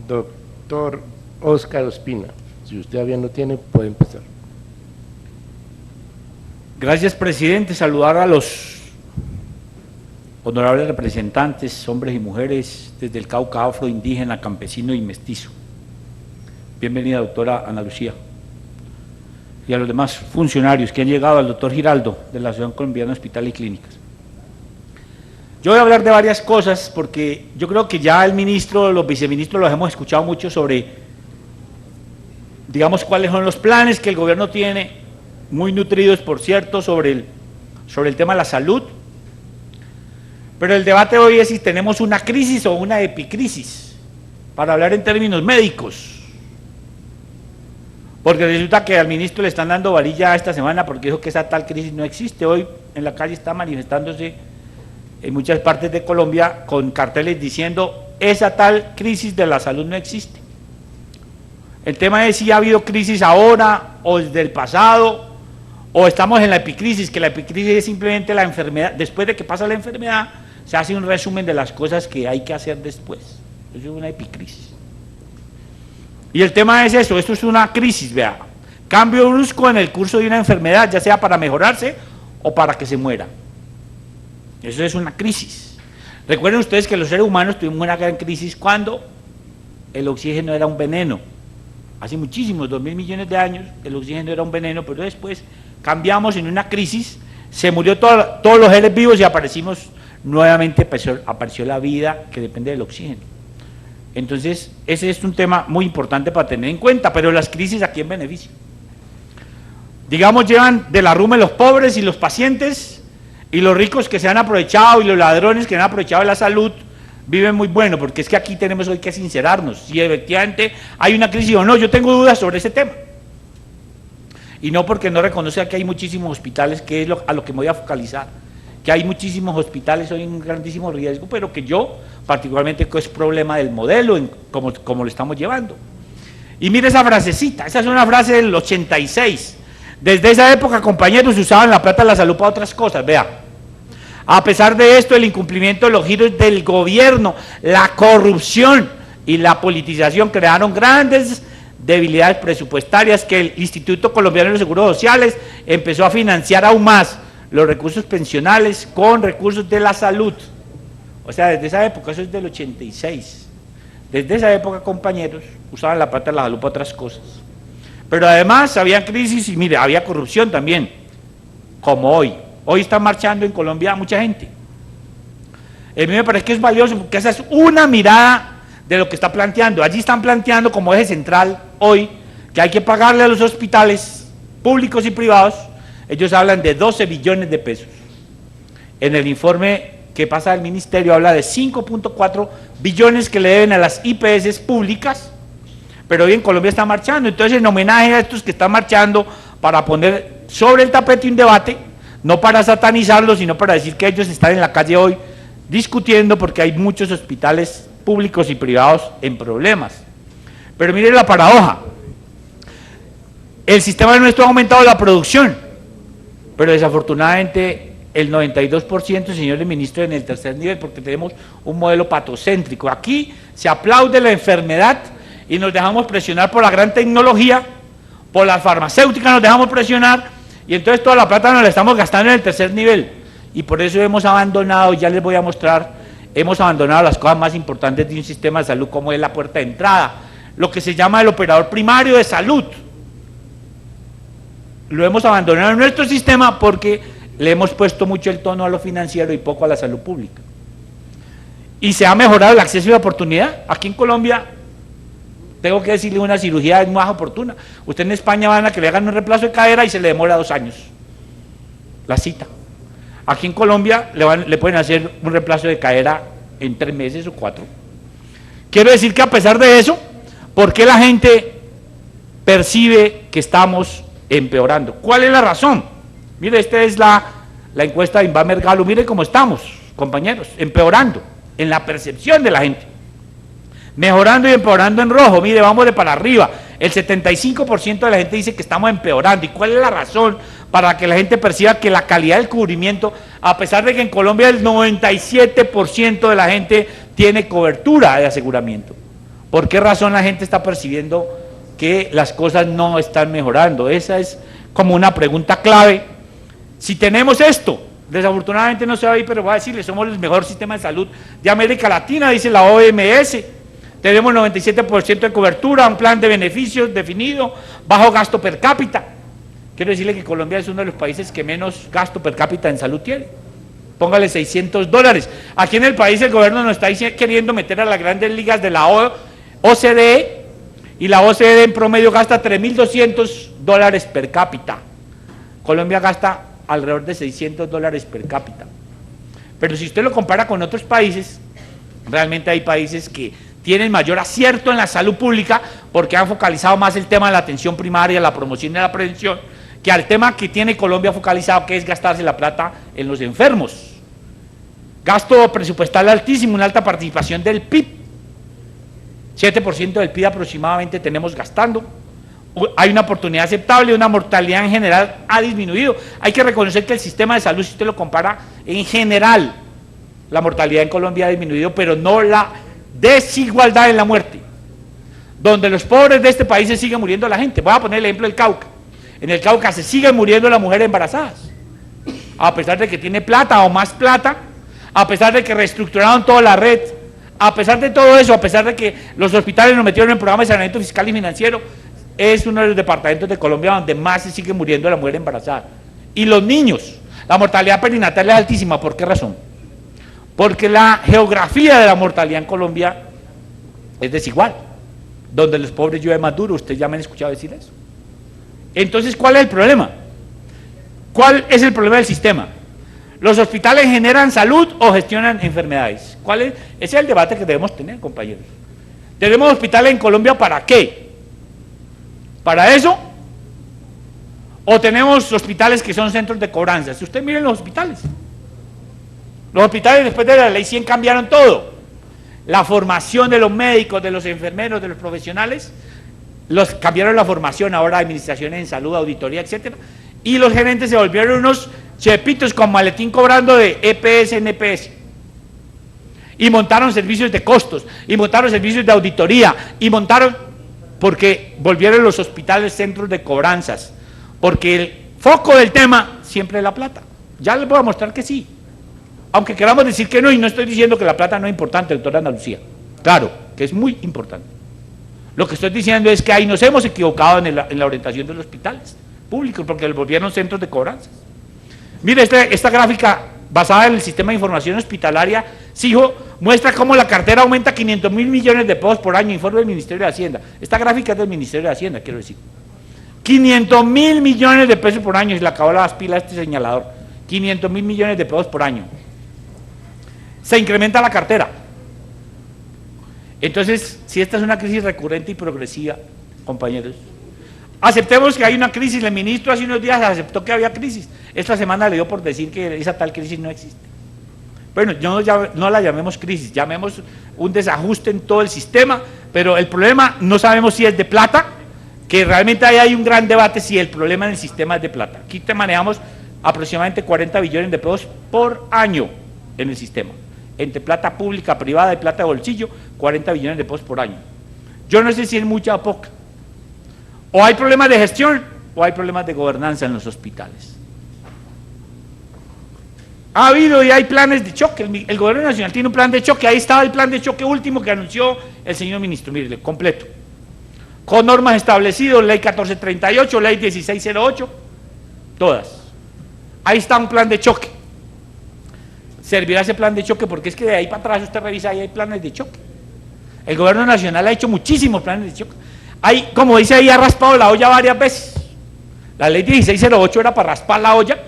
Doctor Oscar Ospina, si usted todavía no tiene, puede empezar. Gracias, presidente. Saludar a los honorables representantes, hombres y mujeres, desde el Cauca, afro, indígena, campesino y mestizo. Bienvenida, doctora Ana Lucía. Y a los demás funcionarios que han llegado, al doctor Giraldo, de la Asociación Colombiana de Hospitales y Clínicas. Yo voy a hablar de varias cosas, porque yo creo que ya el ministro, los viceministros los hemos escuchado mucho sobre, digamos, cuáles son los planes que el gobierno tiene, muy nutridos, por cierto, sobre el tema de la salud. Pero el debate hoy es si tenemos una crisis o una epicrisis, para hablar en términos médicos. Porque resulta que al ministro le están dando varilla esta semana porque dijo que esa tal crisis no existe. Hoy en la calle está manifestándose en muchas partes de Colombia con carteles diciendo esa tal crisis de la salud no existe. El tema es si ha habido crisis ahora o desde el pasado o estamos en la epicrisis, que la epicrisis es simplemente la enfermedad. Después de que pasa la enfermedad se hace un resumen de las cosas que hay que hacer después. Eso es una epicrisis. Y el tema es eso, esto es una crisis, vea, cambio brusco en el curso de una enfermedad, ya sea para mejorarse o para que se muera. Eso es una crisis. Recuerden ustedes que los seres humanos tuvimos una gran crisis cuando el oxígeno era un veneno. Hace muchísimos, 2.000 millones de años, el oxígeno era un veneno, pero después cambiamos en una crisis, se murió todos los seres vivos y aparecimos nuevamente, apareció la vida que depende del oxígeno. Entonces, ese es un tema muy importante para tener en cuenta, pero las crisis, ¿a quién benefician? Digamos, llevan de la rumba los pobres y los pacientes, y los ricos que se han aprovechado, y los ladrones que han aprovechado de la salud, viven muy bueno, porque es que aquí tenemos hoy que sincerarnos, si efectivamente hay una crisis o no. Yo tengo dudas sobre ese tema, y no porque no reconozca que hay muchísimos hospitales, que es a lo que me voy a focalizar, que hay muchísimos hospitales hoy en un grandísimo riesgo, pero que yo particularmente es problema del modelo, como lo estamos llevando. Y mire esa frasecita, esa es una frase del 86, desde esa época, compañeros, usaban la plata de la salud para otras cosas, vea. A pesar de esto, el incumplimiento de los giros del gobierno, la corrupción y la politización crearon grandes debilidades presupuestarias que el Instituto Colombiano de los Seguros Sociales empezó a financiar aún más los recursos pensionales con recursos de la salud. O sea, desde esa época, eso es del 86, desde esa época, compañeros, usaban la plata de la salud para otras cosas. Pero además había crisis y mire, había corrupción también, como hoy. Hoy está marchando en Colombia mucha gente. A mí me parece que es valioso porque esa es una mirada de lo que está planteando. Allí están planteando como eje central hoy que hay que pagarle a los hospitales públicos y privados. Ellos hablan de 12 billones de pesos. En el informe que pasa del ministerio habla de 5.4 billones que le deben a las IPS públicas, pero hoy en Colombia está marchando. Entonces, en homenaje a estos que están marchando, para poner sobre el tapete un debate, no para satanizarlos, sino para decir que ellos están en la calle hoy discutiendo porque hay muchos hospitales públicos y privados en problemas. Pero mire la paradoja, el sistema nuestro ha aumentado la producción, pero desafortunadamente el 92%, señores ministros, en el tercer nivel, porque tenemos un modelo patocéntrico. Aquí se aplaude la enfermedad y nos dejamos presionar por la gran tecnología, por las farmacéuticas nos dejamos presionar, y entonces toda la plata nos la estamos gastando en el tercer nivel, y por eso hemos abandonado, ya les voy a mostrar, hemos abandonado las cosas más importantes de un sistema de salud, como es la puerta de entrada, lo que se llama el operador primario de salud. Lo hemos abandonado en nuestro sistema porque le hemos puesto mucho el tono a lo financiero y poco a la salud pública. Y se ha mejorado el acceso y la oportunidad. Aquí en Colombia, tengo que decirle, una cirugía es más oportuna. Usted en España van a que le hagan un reemplazo de cadera y se le demora 2 años la cita. Aquí en Colombia le pueden hacer un reemplazo de cadera en 3 meses o 4. Quiero decir que a pesar de eso, ¿por qué la gente percibe que estamos empeorando? ¿Cuál es la razón? Mire, esta es la encuesta de Invamer Galo. Mire cómo estamos, compañeros, empeorando en la percepción de la gente. Mejorando y empeorando en rojo. Mire, vamos de para arriba. El 75% de la gente dice que estamos empeorando. ¿Y cuál es la razón para que la gente perciba que la calidad del cubrimiento, a pesar de que en Colombia el 97% de la gente tiene cobertura de aseguramiento? ¿Por qué razón la gente está percibiendo que las cosas no están mejorando? Esa es como una pregunta clave. Si tenemos esto, desafortunadamente no se va a ir, pero voy a decirle, somos el mejor sistema de salud de América Latina, dice la OMS, tenemos 97% de cobertura, un plan de beneficios definido, bajo gasto per cápita. Quiero decirle que Colombia es uno de los países que menos gasto per cápita en salud tiene. Póngale $600. Aquí en el país el gobierno nos está queriendo meter a las grandes ligas de la OCDE, y la OCDE en promedio gasta $3.200 per cápita. Colombia gasta alrededor de $600 per cápita. Pero si usted lo compara con otros países, realmente hay países que tienen mayor acierto en la salud pública porque han focalizado más el tema de la atención primaria, la promoción y la prevención, que al tema que tiene Colombia focalizado, que es gastarse la plata en los enfermos. Gasto presupuestal altísimo, una alta participación del PIB, 7% del PIB aproximadamente tenemos gastando. Hay una oportunidad aceptable, una mortalidad en general ha disminuido. Hay que reconocer que el sistema de salud, si usted lo compara, en general, la mortalidad en Colombia ha disminuido, pero no la desigualdad en la muerte. Donde los pobres de este país se sigue muriendo la gente. Voy a poner el ejemplo del Cauca. En el Cauca se siguen muriendo las mujeres embarazadas, a pesar de que tiene plata o más plata, a pesar de que reestructuraron toda la red, a pesar de todo eso, a pesar de que los hospitales nos metieron en programas de saneamiento fiscal y financiero, es uno de los departamentos de Colombia donde más se sigue muriendo la mujer embarazada. Y los niños, la mortalidad perinatal es altísima. ¿Por qué razón? Porque la geografía de la mortalidad en Colombia es desigual, donde los pobres llueve más duro. Ustedes ya me han escuchado decir eso. Entonces, ¿cuál es el problema? ¿Cuál es el problema del sistema? ¿Los hospitales generan salud o gestionan enfermedades? ¿Cuál es? Ese es el debate que debemos tener, compañeros. ¿Tenemos hospitales en Colombia para qué? ¿Para eso? ¿O tenemos hospitales que son centros de cobranza? Si usted miren los hospitales después de la ley 100 cambiaron todo. La formación de los médicos, de los enfermeros, de los profesionales, cambiaron la formación, ahora administraciones en salud, auditoría, etcétera, y los gerentes se volvieron unos chepitos con maletín cobrando de EPS en EPS, y montaron servicios de costos, y montaron servicios de auditoría, y montaron, porque volvieron los hospitales centros de cobranzas, porque el foco del tema siempre es la plata. Ya les voy a mostrar que sí, aunque queramos decir que no, y no estoy diciendo que la plata no es importante, doctora Ana Lucía, claro, que es muy importante. Lo que estoy diciendo es que ahí nos hemos equivocado en la orientación de los hospitales públicos, porque los volvieron centros de cobranzas. Mire, esta gráfica basada en el sistema de información hospitalaria, SIJO, muestra cómo la cartera aumenta 500.000 millones de pesos por año, informe del Ministerio de Hacienda. Esta gráfica es del Ministerio de Hacienda, quiero decir. 500.000 millones de pesos por año, y le acabó las pilas a este señalador. 500.000 millones de pesos por año. Se incrementa la cartera. Entonces, si esta es una crisis recurrente y progresiva, compañeros, aceptemos que hay una crisis. El ministro hace unos días aceptó que había crisis. Esta semana le dio por decir que esa tal crisis no existe. Bueno, no la llamemos crisis, llamemos un desajuste en todo el sistema, pero el problema no sabemos si es de plata, que realmente ahí hay un gran debate si el problema en el sistema es de plata. Aquí te manejamos aproximadamente 40 billones de pesos por año en el sistema. Entre plata pública, privada y plata de bolsillo, 40 billones de pesos por año. Yo no sé si es mucha o poca. O hay problemas de gestión o hay problemas de gobernanza en los hospitales. Ha habido y hay planes de choque. El gobierno nacional tiene un plan de choque. Ahí estaba el plan de choque último que anunció el señor ministro, mire, completo. Con normas establecidas, ley 1438, ley 1608, todas. Ahí está un plan de choque. Servirá ese plan de choque porque es que de ahí para atrás usted revisa, ahí hay planes de choque. El gobierno nacional ha hecho muchísimos planes de choque. Hay, como dice ahí, ha raspado la olla varias veces. La ley 1608 era para raspar la olla,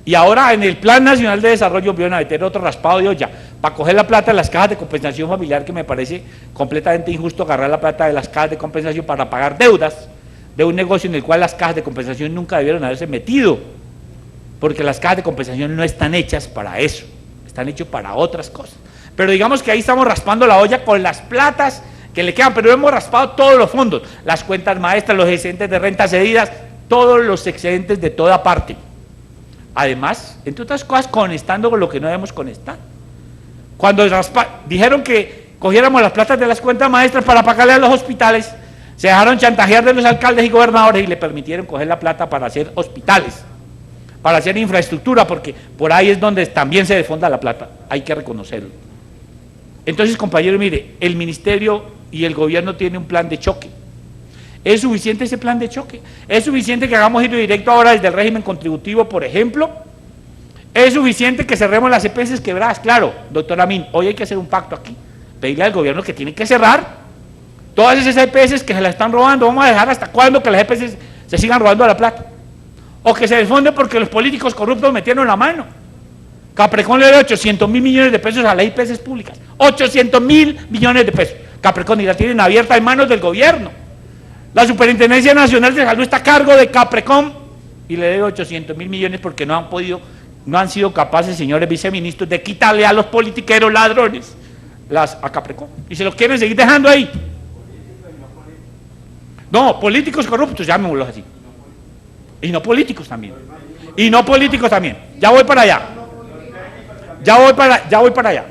y ahora en el Plan Nacional de Desarrollo van a meter otro raspado de olla para coger la plata de las cajas de compensación familiar, que me parece completamente injusto agarrar la plata de las cajas de compensación para pagar deudas de un negocio en el cual las cajas de compensación nunca debieron haberse metido, porque las cajas de compensación no están hechas para eso, están hechas para otras cosas. Pero digamos que ahí estamos raspando la olla con las platas que le quedan, pero hemos raspado todos los fondos, las cuentas maestras, los excedentes de rentas cedidas, todos los excedentes de toda parte. Además, entre otras cosas, conectando con lo que no debemos conectar. Cuando dijeron que cogiéramos las platas de las cuentas maestras para pagarle a los hospitales, se dejaron chantajear de los alcaldes y gobernadores y le permitieron coger la plata para hacer hospitales, para hacer infraestructura, porque por ahí es donde también se desfonda la plata, hay que reconocerlo. Entonces, compañero, mire, el ministerio y el gobierno tienen un plan de choque. ¿Es suficiente ese plan de choque? ¿Es suficiente que hagamos giro directo ahora desde el régimen contributivo, por ejemplo? ¿Es suficiente que cerremos las EPS quebradas? Claro, doctor Amin, hoy hay que hacer un pacto aquí, pedirle al gobierno que tiene que cerrar todas esas EPS que se la están robando. Vamos a dejar hasta cuándo que las EPS se sigan robando la plata, o que se desfonden porque los políticos corruptos metieron la mano. Caprecón le dio 800.000 millones de pesos a las EPS públicas, 800.000 millones de pesos. Caprecón, y la tienen abierta en manos del gobierno. La Superintendencia Nacional de Salud está a cargo de Caprecón y le debe 800.000 millones porque no han sido capaces, señores viceministros, de quitarle a los politiqueros ladrones a Caprecón. Y se los quieren seguir dejando ahí. No, políticos corruptos, llamémoslos así. Y no políticos también. Y no políticos también. Ya voy para allá. Ya voy para allá.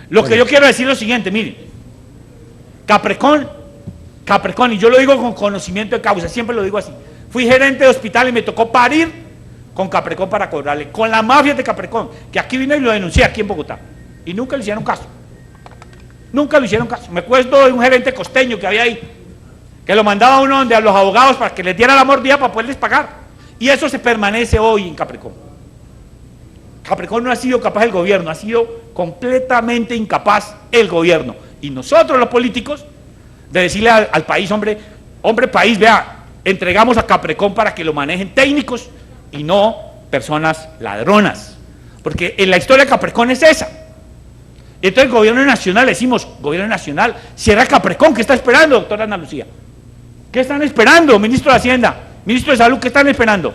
Lo que yo quiero decir es lo siguiente, miren. Caprecón, y yo lo digo con conocimiento de causa, siempre lo digo así. Fui gerente de hospital y me tocó parir con Caprecón para cobrarle, con la mafia de Caprecón, que aquí vine y lo denuncié aquí en Bogotá. Y nunca le hicieron caso. Nunca le hicieron caso. Me acuerdo de un gerente costeño que había ahí, que lo mandaba uno donde a los abogados para que les diera la mordida para poderles pagar. Y eso se permanece hoy en Caprecón. Caprecón no ha sido capaz el gobierno, ha sido completamente incapaz el gobierno. Y nosotros los políticos, de decirle al país, hombre país, vea, entregamos a Caprecón para que lo manejen técnicos y no personas ladronas. Porque en la historia de Caprecón es esa. Entonces el gobierno nacional, decimos, gobierno nacional, cierra Caprecón, ¿qué está esperando, doctora Ana Lucía? ¿Qué están esperando, ministro de Hacienda, ministro de Salud, qué están esperando?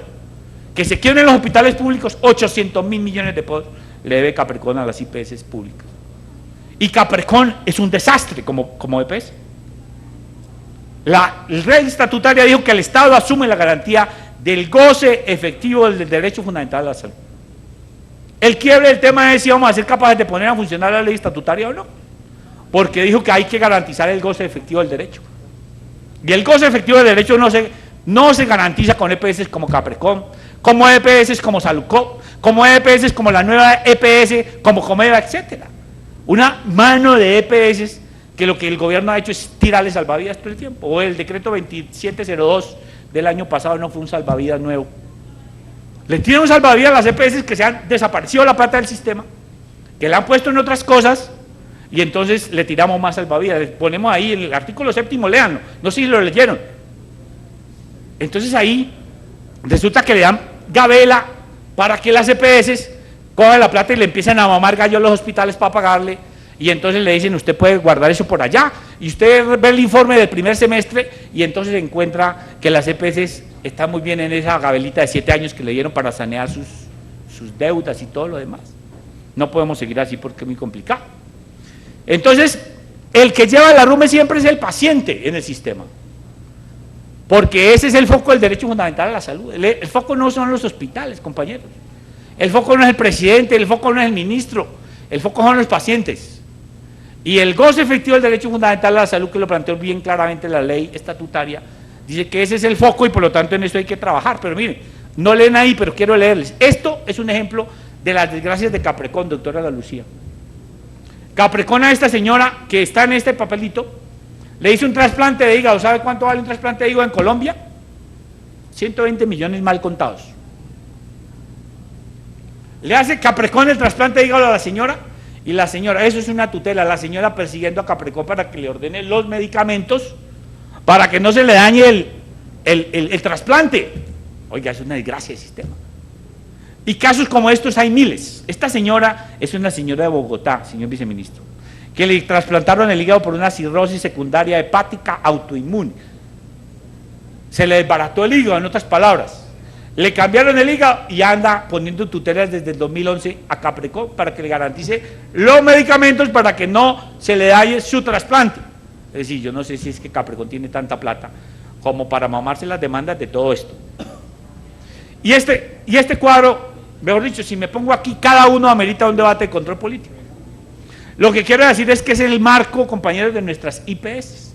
Que se quiebren los hospitales públicos, 800.000 millones de pesos le debe Caprecón a las IPS públicas. Y Caprecón es un desastre como EPS. La ley estatutaria dijo que el Estado asume la garantía del goce efectivo del derecho fundamental a la salud. El quiebre del tema es si vamos a ser capaces de poner a funcionar la ley estatutaria o no, porque dijo que hay que garantizar el goce efectivo del derecho. Y el goce efectivo del derecho no se garantiza con EPS como Caprecón, como EPS como Salucop, como EPS como la nueva EPS, como Comeva, etcétera. Una mano de EPS que lo que el gobierno ha hecho es tirarle salvavidas todo el tiempo. O el decreto 2702 del año pasado no fue un salvavidas nuevo. Le tiran un salvavidas a las EPS que se han desaparecido la plata del sistema, que la han puesto en otras cosas, y entonces le tiramos más salvavidas. Le ponemos ahí el artículo 7º, léanlo, no sé si lo leyeron. Entonces ahí resulta que le dan gabela para que las EPS cojan la plata y le empiezan a mamar gallo a los hospitales para pagarle, y entonces le dicen, usted puede guardar eso por allá, y usted ve el informe del primer semestre, y entonces encuentra que las EPS están muy bien en esa gabelita de 7 años que le dieron para sanear sus deudas y todo lo demás. No podemos seguir así porque es muy complicado. Entonces, el que lleva la rume siempre es el paciente en el sistema, porque ese es el foco del derecho fundamental a la salud. El foco no son los hospitales, compañeros. El foco no es el presidente, el foco no es el ministro, el foco son los pacientes. Y el goce efectivo del derecho fundamental a la salud, que lo planteó bien claramente la ley estatutaria, dice que ese es el foco y por lo tanto en eso hay que trabajar. Pero miren, no leen ahí, pero quiero leerles. Esto es un ejemplo de las desgracias de Caprecón, doctora Ana Lucía. Caprecón, a esta señora que está en este papelito, le hizo un trasplante de hígado. ¿Sabe cuánto vale un trasplante de hígado en Colombia? 120 millones mal contados. Le hace Caprecón el trasplante de hígado a la señora, y la señora, eso es una tutela, la señora persiguiendo a Caprecón para que le ordene los medicamentos para que no se le dañe el trasplante. Oiga, es una desgracia el sistema. Y casos como estos hay miles. Esta señora es una señora de Bogotá, señor viceministro, que le trasplantaron el hígado por una cirrosis secundaria hepática autoinmune. Se le desbarató el hígado, en otras palabras. Le cambiaron el hígado y anda poniendo tutelas desde el 2011 a Caprecón para que le garantice los medicamentos para que no se le dañe su trasplante. Es decir, yo no sé si es que Caprecón tiene tanta plata como para mamarse las demandas de todo esto. Y este cuadro, mejor dicho, si me pongo aquí, cada uno amerita un debate de control político. Lo que quiero decir es que es el marco, compañeros, de nuestras IPS.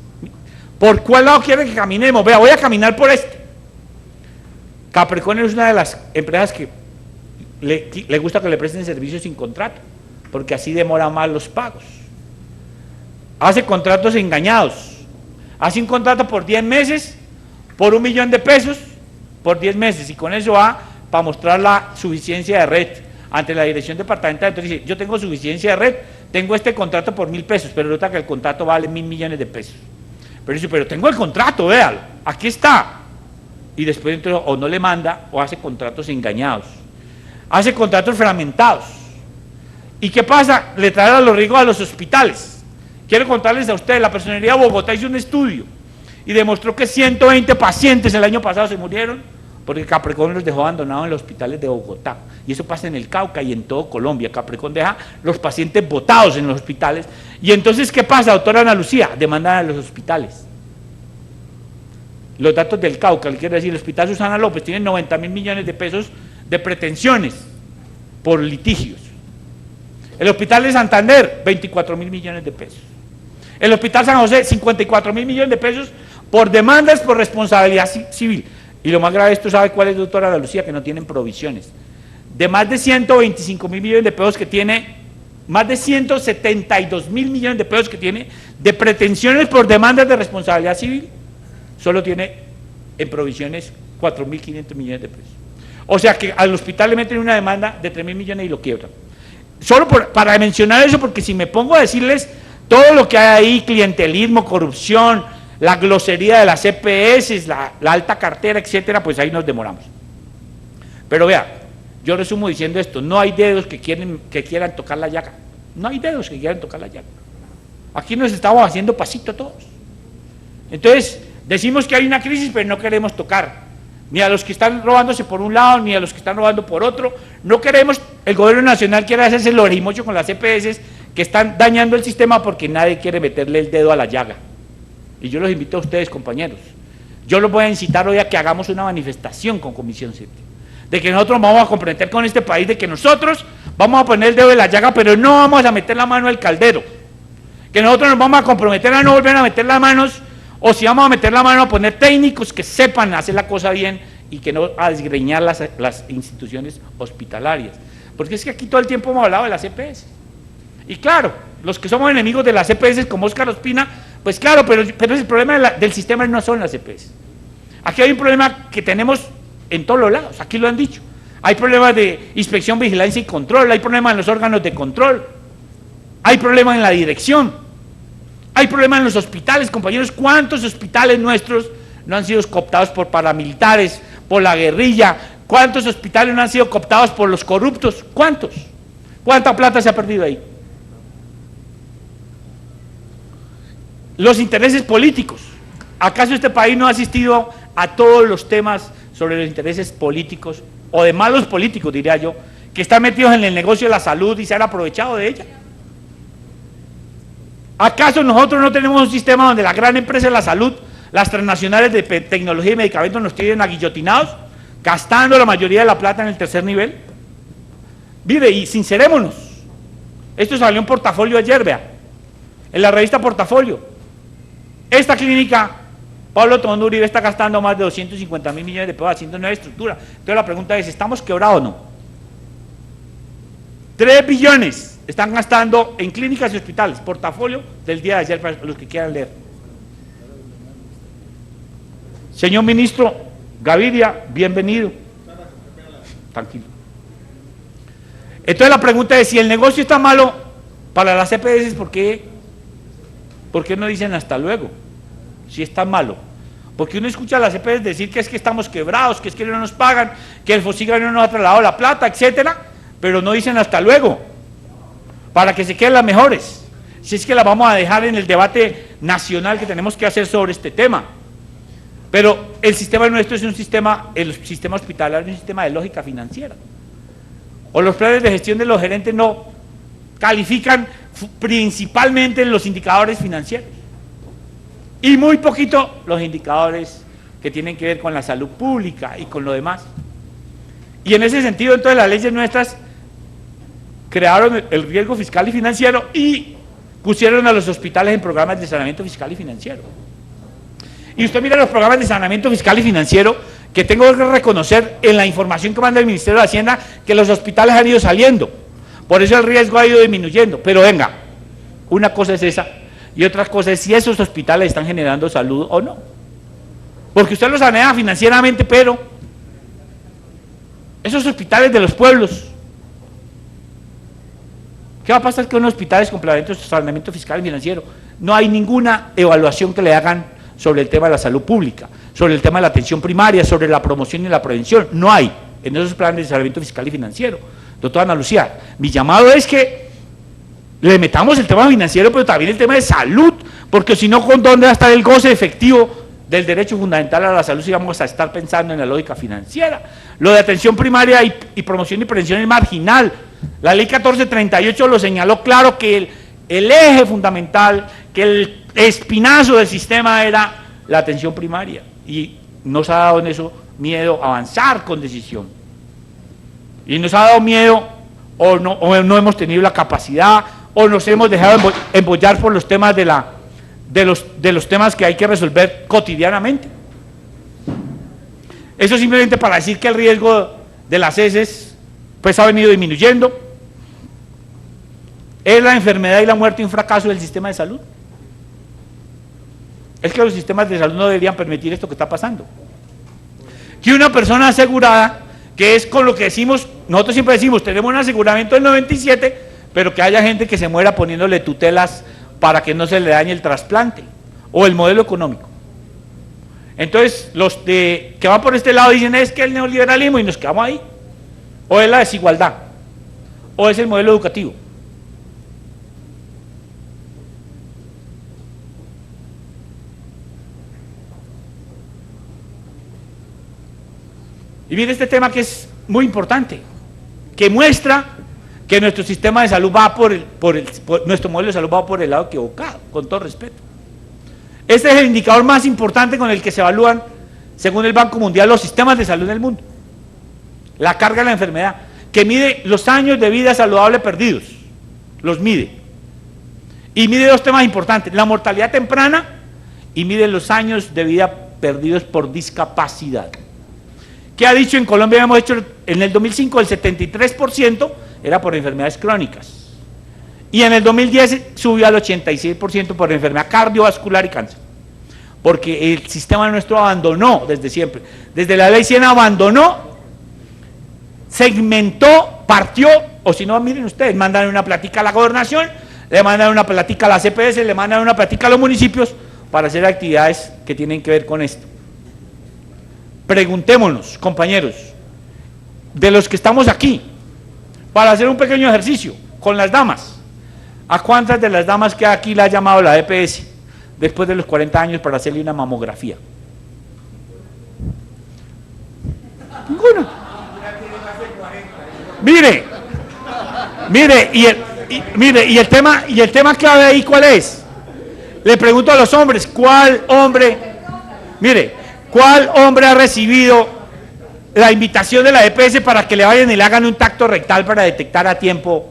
¿Por cuál lado quieren que caminemos? Vea, voy a caminar por este. Capricornio es una de las empresas que le gusta que le presten servicios sin contrato, porque así demora más los pagos. Hace contratos engañados. Hace un contrato por 10 meses, por 1 millón de pesos, por 10 meses, y con eso va para mostrar la suficiencia de red ante la dirección departamental. Entonces dice, yo tengo suficiencia de red, tengo este contrato por 1.000 pesos, pero resulta que el contrato vale 1.000 millones de pesos. Pero dice, pero tengo el contrato, véalo, aquí está. Y después entonces, o no le manda, o hace contratos engañados. Hace contratos fragmentados. ¿Y qué pasa? Le trae a los riesgos a los hospitales. Quiero contarles a ustedes, la Personería de Bogotá hizo un estudio y demostró que 120 pacientes el año pasado se murieron porque Capricornio los dejó abandonados en los hospitales de Bogotá. Y eso pasa en el Cauca y en todo Colombia. Capricornio deja los pacientes botados en los hospitales. Y entonces, ¿qué pasa, doctora Ana Lucía? Demandan a los hospitales. Los datos del Cauca, le quiero decir, el Hospital Susana López tiene 90.000 millones de pesos de pretensiones por litigios. El Hospital de Santander, 24.000 millones de pesos. El Hospital San José, 54.000 millones de pesos por demandas por responsabilidad civil. Y lo más grave de esto, ¿sabe cuál es, doctora Ana Lucía? Que no tienen provisiones. De más de 125.000 millones de pesos que tiene, más de 172.000 millones de pesos que tiene de pretensiones por demandas de responsabilidad civil, solo tiene en provisiones 4.500 millones de pesos. O sea que al hospital le meten una demanda de 3.000 millones y lo quiebran. Solo para mencionar eso, porque si me pongo a decirles todo lo que hay ahí, clientelismo, corrupción, la grosería de las EPS, la alta cartera, etcétera, pues ahí nos demoramos. Pero vea, yo resumo diciendo esto, no hay dedos que quieran tocar la llaga. No hay dedos que quieran tocar la llaga. Aquí nos estamos haciendo pasito todos. Entonces, decimos que hay una crisis, pero no queremos tocar ni a los que están robándose por un lado, ni a los que están robando por otro. No queremos, el gobierno nacional quiere hacerse el orimocho con las EPS que están dañando el sistema porque nadie quiere meterle el dedo a la llaga. Y yo los invito a ustedes, compañeros. Yo los voy a incitar hoy a que hagamos una manifestación con Comisión 7, de que nosotros vamos a comprometer con este país, de que nosotros vamos a poner el dedo de la llaga, pero no vamos a meter la mano al caldero, que nosotros nos vamos a comprometer a no volver a meter las manos, o si vamos a meter la mano a poner técnicos que sepan hacer la cosa bien y que no a desgreñar las instituciones hospitalarias. Porque es que aquí todo el tiempo hemos hablado de las EPS. Y claro, los que somos enemigos de las EPS como Óscar Ospina, pues claro, pero el problema del sistema no son las EPS. Aquí hay un problema que tenemos en todos los lados, aquí lo han dicho. Hay problemas de inspección, vigilancia y control, hay problemas en los órganos de control, hay problemas en la dirección, hay problemas en los hospitales, compañeros. ¿Cuántos hospitales nuestros no han sido cooptados por paramilitares, por la guerrilla? ¿Cuántos hospitales no han sido cooptados por los corruptos? ¿Cuántos? ¿Cuánta plata se ha perdido ahí? Los intereses políticos. ¿Acaso este país no ha asistido a todos los temas sobre los intereses políticos, o de malos políticos, diría yo, que están metidos en el negocio de la salud y se han aprovechado de ella? ¿Acaso nosotros no tenemos un sistema donde la gran empresa de la salud, las transnacionales de tecnología y medicamentos, nos tienen aguillotinados, gastando la mayoría de la plata en el tercer nivel? Mire, y sincerémonos, esto salió en Portafolio ayer, vea, en la revista Portafolio. Esta clínica, Pablo Tobón Uribe, está gastando más de 250.000 millones de pesos haciendo nueva estructura. Entonces la pregunta es, ¿estamos quebrados o no? 3 billones están gastando en clínicas y hospitales. Portafolio del día de ayer para los que quieran leer. Señor ministro Gaviria, bienvenido. Tranquilo. Entonces la pregunta es, si el negocio está malo para las EPS, ¿por qué no dicen hasta luego? Si está malo. Porque uno escucha a las EPS decir que es que estamos quebrados, que es que no nos pagan, que el Fosigra no nos ha trasladado la plata, etcétera, pero no dicen hasta luego, para que se queden las mejores. Si es que las vamos a dejar en el debate nacional que tenemos que hacer sobre este tema. Pero el sistema nuestro es un sistema, el sistema hospitalario es un sistema de lógica financiera. O los planes de gestión de los gerentes no califican principalmente en los indicadores financieros. Y muy poquito los indicadores que tienen que ver con la salud pública y con lo demás. Y en ese sentido, entonces, las leyes nuestras crearon el riesgo fiscal y financiero y pusieron a los hospitales en programas de saneamiento fiscal y financiero. Y usted mira los programas de saneamiento fiscal y financiero, que tengo que reconocer en la información que manda el Ministerio de Hacienda, que los hospitales han ido saliendo, por eso el riesgo ha ido disminuyendo. Pero venga, una cosa es esa, y otra cosa es si esos hospitales están generando salud o no. Porque usted los sanea financieramente, pero esos hospitales de los pueblos, ¿qué va a pasar con los hospitales complementarios de saneamiento fiscal y financiero? No hay ninguna evaluación que le hagan sobre el tema de la salud pública, sobre el tema de la atención primaria, sobre la promoción y la prevención. No hay en esos planes de saneamiento fiscal y financiero. Doctora Ana Lucía, mi llamado es que le metamos el tema financiero, pero también el tema de salud, porque si no, ¿con dónde va a estar el goce efectivo del derecho fundamental a la salud si vamos a estar pensando en la lógica financiera? Lo de atención primaria y promoción y prevención es marginal. La ley 1438 lo señaló claro, que el eje fundamental, que el espinazo del sistema era la atención primaria, y nos ha dado en eso miedo avanzar con decisión, y nos ha dado miedo o no hemos tenido la capacidad, o nos hemos dejado embollar por los temas de los temas que hay que resolver cotidianamente. Eso simplemente para decir que el riesgo de las heces pues ha venido disminuyendo. ¿Es la enfermedad y la muerte un fracaso del sistema de salud? Es que los sistemas de salud no deberían permitir esto que está pasando. Que una persona asegurada, que es con lo que decimos, nosotros siempre decimos, tenemos un aseguramiento del 97, pero que haya gente que se muera poniéndole tutelas para que no se le dañe el trasplante, o el modelo económico. Entonces, los que van por este lado dicen, es que el neoliberalismo, y nos quedamos ahí, o es la desigualdad, o es el modelo educativo. Y viene este tema que es muy importante, que muestra que nuestro sistema de salud va nuestro modelo de salud va por el lado equivocado, con todo respeto. Este es el indicador más importante con el que se evalúan, según el Banco Mundial, los sistemas de salud en el mundo. La carga de la enfermedad, que mide los años de vida saludable perdidos, los mide. Y mide dos temas importantes, la mortalidad temprana, y mide los años de vida perdidos por discapacidad. ¿Qué ha dicho en Colombia? Hemos hecho en el 2005 el 73% era por enfermedades crónicas, y en el 2010 subió al 86% por enfermedad cardiovascular y cáncer, porque el sistema nuestro abandonó desde siempre, desde la ley 100 abandonó, segmentó, partió, o si no, miren ustedes, mandan una plática a la gobernación, le mandan una plática a la CPS, le mandan una plática a los municipios para hacer actividades que tienen que ver con esto. Preguntémonos, compañeros, de los que estamos aquí, para hacer un pequeño ejercicio con las damas, ¿a cuántas de las damas que aquí la ha llamado la EPS después de los 40 años para hacerle una mamografía? Ninguna. Mire, y el tema clave ahí, ¿cuál es? Le pregunto a los hombres, ¿cuál hombre ha recibido la invitación de la EPS para que le vayan y le hagan un tacto rectal para detectar a tiempo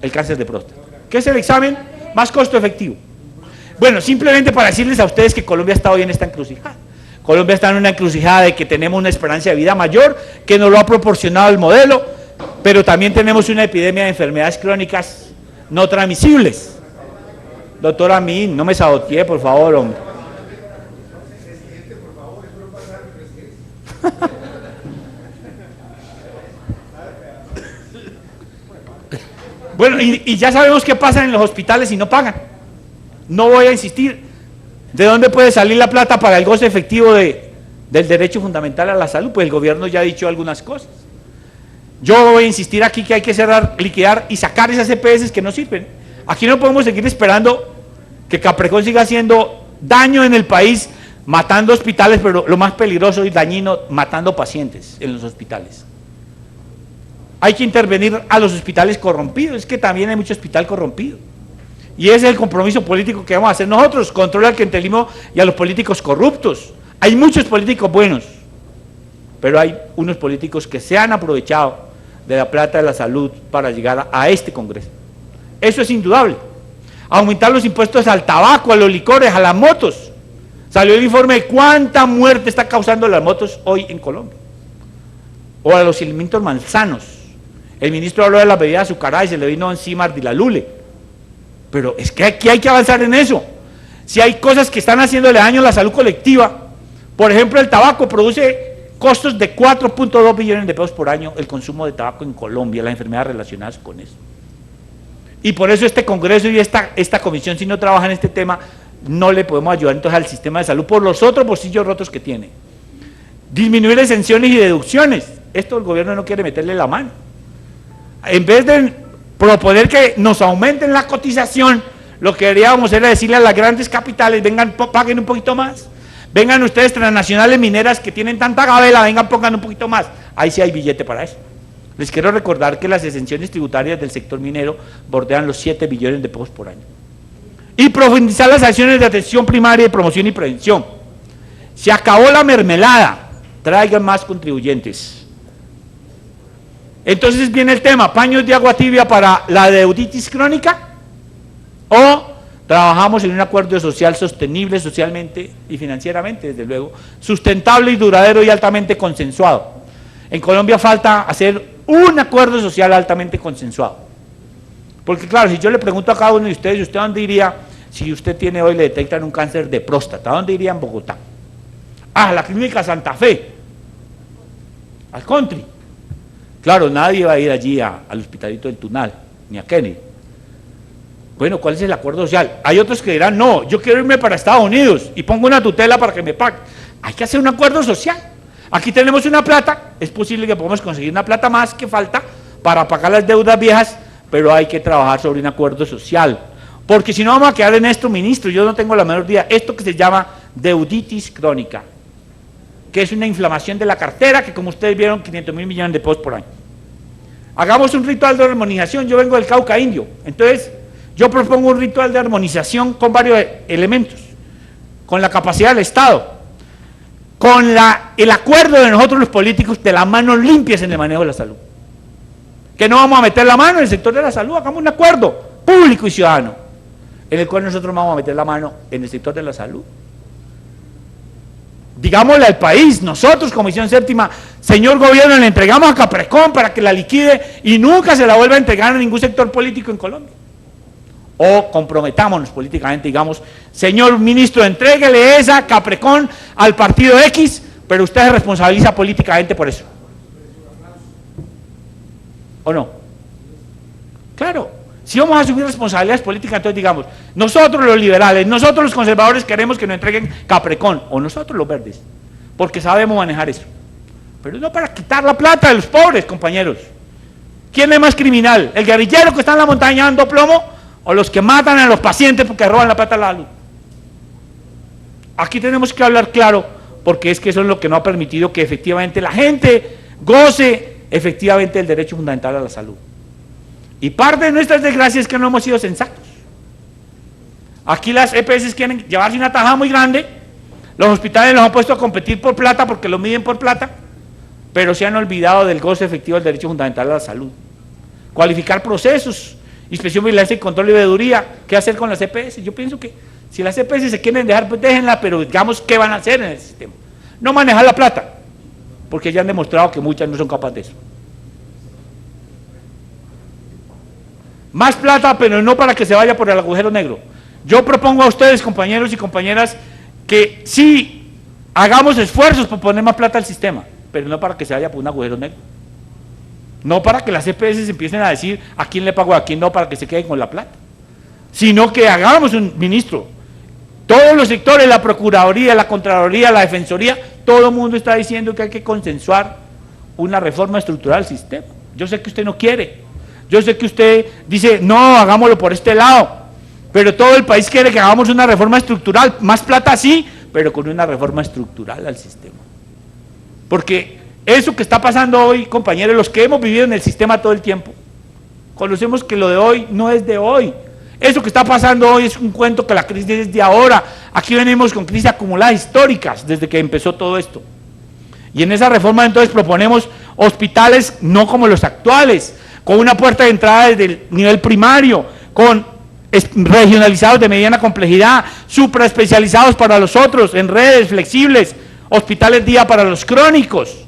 el cáncer de próstata? ¿Qué es el examen más costo efectivo? Bueno, simplemente para decirles a ustedes que Colombia está hoy en esta encrucijada. Colombia está en una encrucijada de que tenemos una esperanza de vida mayor, que nos lo ha proporcionado el modelo, pero también tenemos una epidemia de enfermedades crónicas no transmisibles. Doctora Min, no me sabotee, por favor, hombre. Bueno, y ya sabemos qué pasa en los hospitales si no pagan. No voy a insistir. ¿De dónde puede salir la plata para el goce efectivo del derecho fundamental a la salud? Pues el gobierno ya ha dicho algunas cosas. Yo voy a insistir aquí que hay que cerrar, liquidar y sacar esas EPS que no sirven. Aquí no podemos seguir esperando que Caprecon siga haciendo daño en el país, matando hospitales, pero lo más peligroso y dañino, matando pacientes en los hospitales. Hay que intervenir a los hospitales corrompidos, es que también hay mucho hospital corrompido. Y ese es el compromiso político que vamos a hacer nosotros, controlar al clientelismo y a los políticos corruptos. Hay muchos políticos buenos, pero hay unos políticos que se han aprovechado de la plata de la salud para llegar a este Congreso. Eso es indudable. Aumentar los impuestos al tabaco, a los licores, a las motos. Salió el informe de cuánta muerte está causando las motos hoy en Colombia. O a los alimentos malsanos. El ministro habló de las bebidas azucaradas y se le vino encima Ardilalule. Pero es que aquí hay que avanzar en eso. Si hay cosas que están haciéndole daño a la salud colectiva, por ejemplo, el tabaco produce costos de 4.2 billones de pesos por año el consumo de tabaco en Colombia, las enfermedades relacionadas con eso. Y por eso este Congreso y esta comisión, si no trabaja en este tema, no le podemos ayudar entonces al sistema de salud por los otros bolsillos rotos que tiene. Disminuir exenciones y deducciones. Esto el gobierno no quiere meterle la mano. En vez de proponer que nos aumenten la cotización, lo que deberíamos era decirle a las grandes capitales, vengan, paguen un poquito más. Vengan ustedes transnacionales mineras que tienen tanta gabela, vengan, pongan un poquito más. Ahí sí hay billete para eso. Les quiero recordar que las exenciones tributarias del sector minero bordean los 7 billones de pesos por año. Y profundizar las acciones de atención primaria, de promoción y prevención. Se acabó la mermelada, traigan más contribuyentes. Entonces viene el tema, paños de agua tibia para la deuditis crónica, o trabajamos en un acuerdo social sostenible socialmente y financieramente, desde luego, sustentable y duradero y altamente consensuado. En Colombia falta hacer un acuerdo social altamente consensuado. Porque claro, si yo le pregunto a cada uno de ustedes, ¿usted dónde iría si usted tiene hoy, le detectan un cáncer de próstata? ¿A dónde iría en Bogotá? Ah, a la clínica Santa Fe, al country. Claro, nadie va a ir allí al hospitalito del Tunal, ni a Kennedy. Bueno, ¿cuál es el acuerdo social? Hay otros que dirán, no, yo quiero irme para Estados Unidos y pongo una tutela para que me paguen. Hay que hacer un acuerdo social. Aquí tenemos una plata, es posible que podamos conseguir una plata más que falta para pagar las deudas viejas, pero hay que trabajar sobre un acuerdo social. Porque si no vamos a quedar en esto, ministro, yo no tengo la menor idea, esto que se llama deuditis crónica, que es una inflamación de la cartera, que como ustedes vieron, 500.000 millones de pesos por año. Hagamos un ritual de armonización, yo vengo del Cauca indio, entonces yo propongo un ritual de armonización con varios elementos, con la capacidad del Estado, con el acuerdo de nosotros los políticos de las manos limpias en el manejo de la salud. Que no vamos a meter la mano en el sector de la salud, hagamos un acuerdo público y ciudadano, en el cual nosotros vamos a meter la mano en el sector de la salud. Digámosle al país, nosotros, Comisión Séptima, señor gobierno, le entregamos a Caprecón para que la liquide y nunca se la vuelva a entregar a ningún sector político en Colombia. O comprometámonos políticamente, digamos, señor ministro, entréguele esa Caprecón al partido X, pero usted se responsabiliza políticamente por eso. ¿O no? Claro, si vamos a asumir responsabilidades políticas, entonces digamos, nosotros los liberales, nosotros los conservadores queremos que nos entreguen Caprecón, o nosotros los verdes, porque sabemos manejar eso. Pero no para quitar la plata de los pobres, compañeros. ¿Quién es más criminal? ¿El guerrillero que está en la montaña dando plomo? ¿O los que matan a los pacientes porque roban la plata de la salud? Aquí tenemos que hablar claro, porque es que eso es lo que no ha permitido que efectivamente la gente goce efectivamente del derecho fundamental a la salud. Y parte de nuestras desgracias es que no hemos sido sensatos. Aquí las EPS quieren llevarse una tajada muy grande, los hospitales los han puesto a competir por plata porque lo miden por plata, pero se han olvidado del goce efectivo del derecho fundamental a la salud. Cualificar procesos, inspección, vigilancia y control y veeduría. ¿Qué hacer con las EPS? Yo pienso que si las EPS se quieren dejar, pues déjenla, pero digamos qué van a hacer en el sistema. No manejar la plata, porque ya han demostrado que muchas no son capaces de eso. Más plata, pero no para que se vaya por el agujero negro. Yo propongo a ustedes, compañeros y compañeras, que sí hagamos esfuerzos por poner más plata al sistema, pero no para que se vaya por un agujero negro. No para que las EPS empiecen a decir a quién le pago, a quién no, para que se queden con la plata. Sino que hagamos un ministro. Todos los sectores, la Procuraduría, la Contraloría, la Defensoría, todo el mundo está diciendo que hay que consensuar una reforma estructural del sistema. Yo sé que usted no quiere. Yo sé que usted dice, no, hagámoslo por este lado. Pero todo el país quiere que hagamos una reforma estructural. Más plata sí, pero con una reforma estructural al sistema. Porque eso que está pasando hoy, compañeros, los que hemos vivido en el sistema todo el tiempo, conocemos que lo de hoy no es de hoy. Eso que está pasando hoy es un cuento que la crisis es de ahora. Aquí venimos con crisis acumuladas históricas desde que empezó todo esto. Y en esa reforma entonces proponemos hospitales no como los actuales, con una puerta de entrada desde el nivel primario, con regionalizados de mediana complejidad, supraespecializados para los otros, en redes flexibles, hospitales día para los crónicos,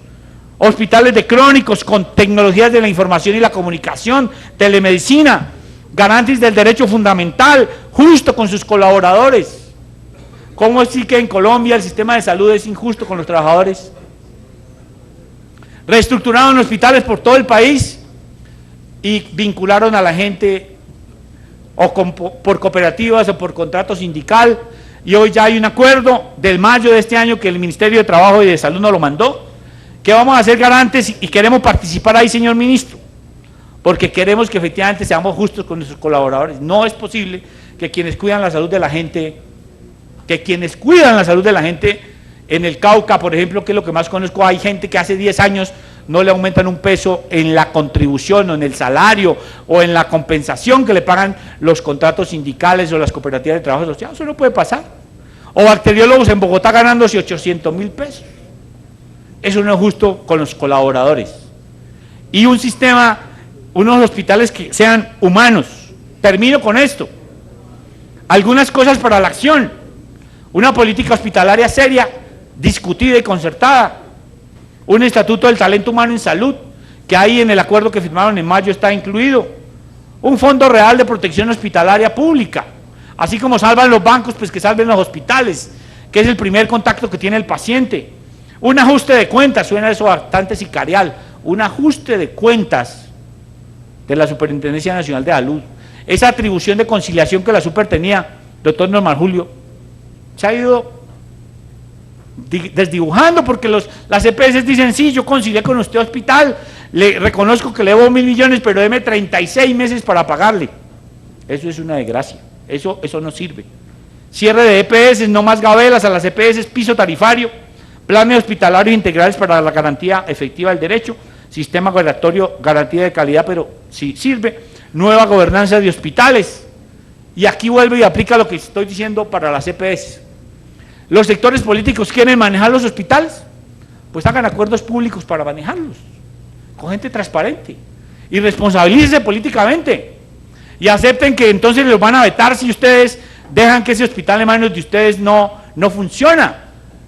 hospitales de crónicos con tecnologías de la información y la comunicación, telemedicina, garantes del derecho fundamental, justo con sus colaboradores. ¿Cómo es que en Colombia el sistema de salud es injusto con los trabajadores? Reestructuraron hospitales por todo el país y vincularon a la gente o por cooperativas o por contrato sindical, y hoy ya hay un acuerdo del mayo de este año que el Ministerio de Trabajo y de Salud nos lo mandó, que vamos a ser garantes y queremos participar ahí, señor ministro, porque queremos que efectivamente seamos justos con nuestros colaboradores. No es posible que quienes cuidan la salud de la gente, en el Cauca, por ejemplo, que es lo que más conozco, hay gente que hace 10 años no le aumentan un peso en la contribución o en el salario o en la compensación que le pagan los contratos sindicales o las cooperativas de trabajo social. Eso no puede pasar. O bacteriólogos en Bogotá ganándose 800.000 pesos. Eso no es justo con los colaboradores. Y un sistema, unos hospitales que sean humanos. Termino con esto. Algunas cosas para la acción. Una política hospitalaria seria, discutida y concertada. Un estatuto del talento humano en salud, que ahí en el acuerdo que firmaron en mayo está incluido. Un fondo real de protección hospitalaria pública. Así como salvan los bancos, pues que salven los hospitales, que es el primer contacto que tiene el paciente. Un ajuste de cuentas, suena eso bastante sicarial, un ajuste de cuentas de la Superintendencia Nacional de Salud. Esa atribución de conciliación que la Super tenía, doctor Norman Julio, se ha ido desdibujando, porque las EPS dicen, sí, yo concilié con usted hospital, le reconozco que le debo 1.000 millones, pero deme 36 meses para pagarle. Eso es una desgracia, eso no sirve. Cierre de EPS, no más gabelas a las EPS, piso tarifario, planes hospitalarios integrales para la garantía efectiva del derecho, sistema regulatorio, garantía de calidad, pero sí sirve, nueva gobernanza de hospitales, y aquí vuelve y aplica lo que estoy diciendo para las EPS. ¿Los sectores políticos quieren manejar los hospitales? Pues hagan acuerdos públicos para manejarlos, con gente transparente, y responsabilícense políticamente, y acepten que entonces los van a vetar si ustedes dejan que ese hospital en manos de ustedes no funciona,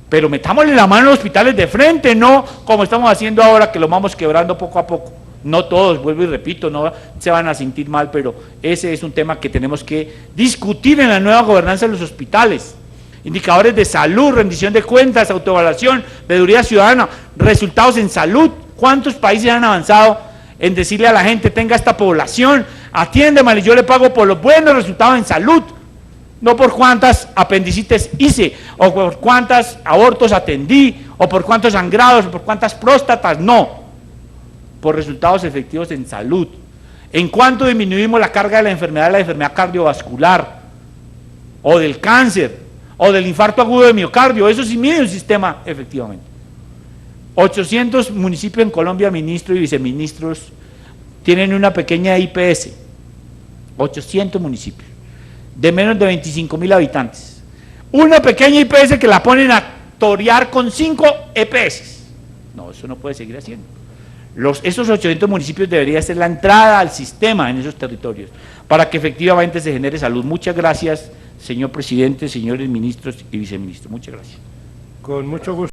pero metámosle la mano a los hospitales de frente, no como estamos haciendo ahora, que lo vamos quebrando poco a poco. No todos, vuelvo y repito, no se van a sentir mal, pero ese es un tema que tenemos que discutir en la nueva gobernanza de los hospitales. Indicadores de salud, rendición de cuentas, autoevaluación, veeduría ciudadana, resultados en salud. ¿Cuántos países han avanzado en decirle a la gente, tenga esta población, atiéndeme, yo le pago por los buenos resultados en salud? No por cuántas apendicitis hice, o por cuántos abortos atendí, o por cuántos sangrados, o por cuántas próstatas, no. Por resultados efectivos en salud. ¿En cuánto disminuimos la carga de la enfermedad cardiovascular, o del cáncer, o del infarto agudo de miocardio? Eso sí mide un sistema efectivamente. 800 municipios en Colombia, ministros y viceministros, tienen una pequeña IPS. 800 municipios, de menos de 25.000 habitantes. Una pequeña IPS que la ponen a torear con 5 EPS. No, eso no puede seguir haciendo. Esos 800 municipios debería ser la entrada al sistema en esos territorios, para que efectivamente se genere salud. Muchas gracias, señor presidente, señores ministros y viceministros. Muchas gracias. Con mucho gusto.